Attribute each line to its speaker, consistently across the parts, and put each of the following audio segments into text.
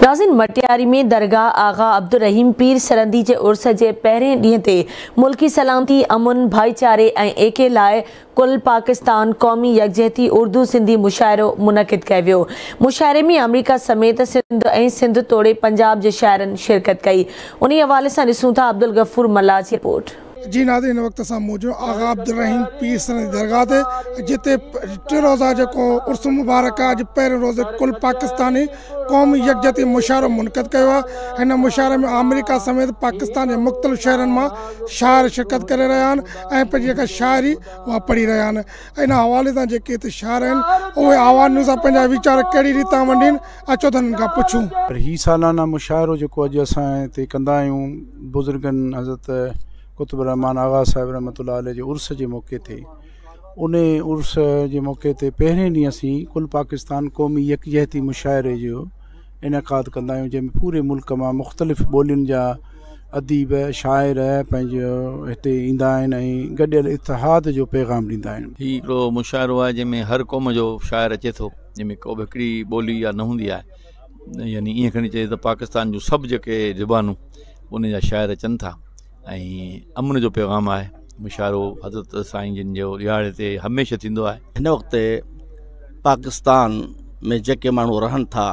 Speaker 1: नाज़रीन, मटियारी में दरगाह आगा अब्दुल रहीम पीर सरंदी के उर्स के पहिरें ॾींहं ते मुल्की सलामती, अमुन, भाईचारे ऐं एके लाइ कुल पाकिस्तान क़ौमी यकजहती उर्दू सिंधी मुशाइरो मुनक़िद कयो वियो। मुशाइरे में अमरीका समेत सिंध ऐं सिंध तोड़े पंजाब के शाइरनि शिरकत कई। उन हवाले से ॾिसूं था अब्दुल गफूर मल्ला की रिपोर्ट।
Speaker 2: जी नाज़रीन, वक्त असां मौजूद आगा अब्दुल रहीम पीर सरंदी दरगाह ते, जिते टे रोज़ा जो उर्स मुबारक अज पहिरें रोज़ कुल पाकिस्तानी क़ौमी यकजहती मुशाइरो मुनक़िद किया है। इन मुशाइरे में अमरीका समेत पाकिस्तान के मुख़्तलिफ़ शहरनि में शाइर शिरकत करे रहा आहिनि ऐं जेका शाइरी उहा पढ़ी रहा आहिनि। इन हवाले सां जेके हिते शाइर आहिनि उहे आवाज़ सां पंहिंजा वीचार कहिड़ी रीति वंडीनि, अचो त हिननि खां पुछूं।
Speaker 3: ही सालाना मुशाइरो जेको अॼु असां हिते कंदा आहियूं बुज़ुर्गनि हज़रत कुतुब रहमान आगा साहिब रहमतुल्लाह अलैह जे उर्स जे मौक़े ते, उन उर्स जे मौक़े ते पहिरें ॾींहुं असीं कुल पाकिस्तान क़ौमी यकजहती मुशाइरे जो इनक़ाद कंदा आहियूं, जंहिंमें पूरे मुल्क मां मुख़्तलिफ़ ॿोलियुनि जा अदीब शाइर पंहिंजो हिते ईंदा आहिनि ऐं गॾियल इतिहाद जो पैगाम ॾींदा आहिनि।
Speaker 4: ही हिकिड़ो मुशाइरो आहे जंहिंमें हर क़ौम जो शाइर अचे थो, जंहिंमें को बि हिकिड़ी ॿोली या न हूंदी आहे, यानी ईअं खणी चए त पाकिस्तान जूं सभु जेके ज़बानूं उन जा शाइर अचनि था ऐं अमन जो पैगाम आहे। मुशाइरो हज़रत साईं जिन जो ॾियारे ते हमेशह थींदो आहे।
Speaker 5: हिन वक़्तु पाकिस्तान में जेके माण्हू रहनि था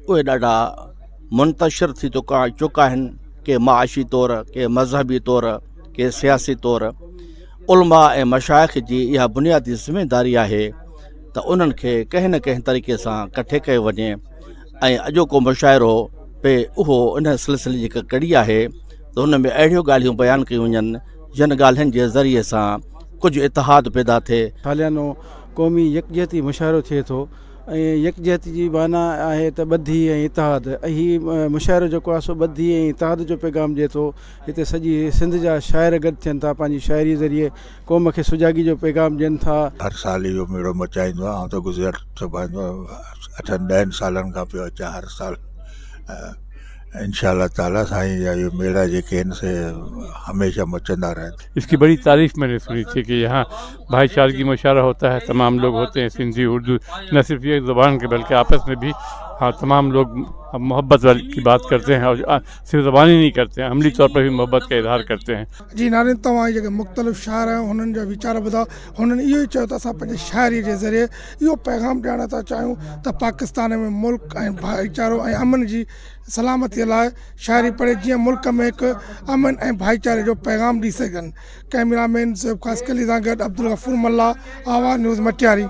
Speaker 5: उहे ॾाढा मुंतशिर थी चुका आहिनि, के माशी तौर, के मज़हबी तौर, के सियासी तौर। उलमा ऐं मशाइख़ जी इहा बुनियादी ज़िम्मेदारी आहे त उन्हनि खे कंहिं न कंहिं तरीक़े सां कठे कयो वञे ऐं अॼोको मुशाइरो पे उहो इन सिलसिले जी हिकु कड़ी आहे त हुन में अहिड़ियूं ॻाल्हियूं बयानु कयूं वञनि जिन ॻाल्हियुनि जे ज़रिए सां कुझु इतिहाद पैदा थिए।
Speaker 3: सालियानो क़ौमी यकजहती मुशाइरो थिए थो ऐं यकजहती जी माना आहे त ॿधी ऐं इतिहाद। ही मुशाइरो जेको आहे सो ॿधी ऐं इतिहाद जो पैगाम ॾिए थो। हिते सॼी सिंध जा शाइर गॾु थियनि था, पंहिंजी शाइरी ज़रिए क़ौम खे सुजाॻी जो पैगाम ॾियनि था।
Speaker 6: हर साल इहो मेड़ो मचाईंदो आहे, त गुज़िरियल 8-10 सालनि खां पियो अचां हर साल। इंशाअल्लाह ताला साईं जा ये मेला जेके हैं से हमेशा मचंदा रहते।
Speaker 7: इसकी बड़ी तारीफ मैंने सुनी थी कि यहाँ भाईचारगी मुशायरा होता है, तमाम लोग होते हैं, सिंधी उर्दू, न सिर्फ ये ज़बान के बल्कि आपस में भी हाँ तमाम लोग मोहब्बत की बात करते हैं और सिर्फ ज़बान ही नहीं करते हैं, अमली तौर पर भी मोहब्बत का इजहार करते हैं।
Speaker 2: जी नाज़रीन, तव्हां जेके मुख़्तलिफ़ शाइर आहिनि हुननि जा वीचार ॿुधा। हुननि इहो ई चयो त असां पंहिंजे शाइरी जे ज़रिए इहो पैगाम ॾियणु था चाहियूं त पाकिस्तान में मुल्क ऐं भाईचारो ऐं अमन जी सलामतीअ लाइ शाइरी पढ़े, जीअं मुल्क में हिकु अमन ऐं भाईचारे जो पैगाम ॾेई सघनि। कैमरामैन ख़ासि कली सां गॾु अब्दुल गफूर मल्ला, आवाज़ न्यूज़ मटियारी।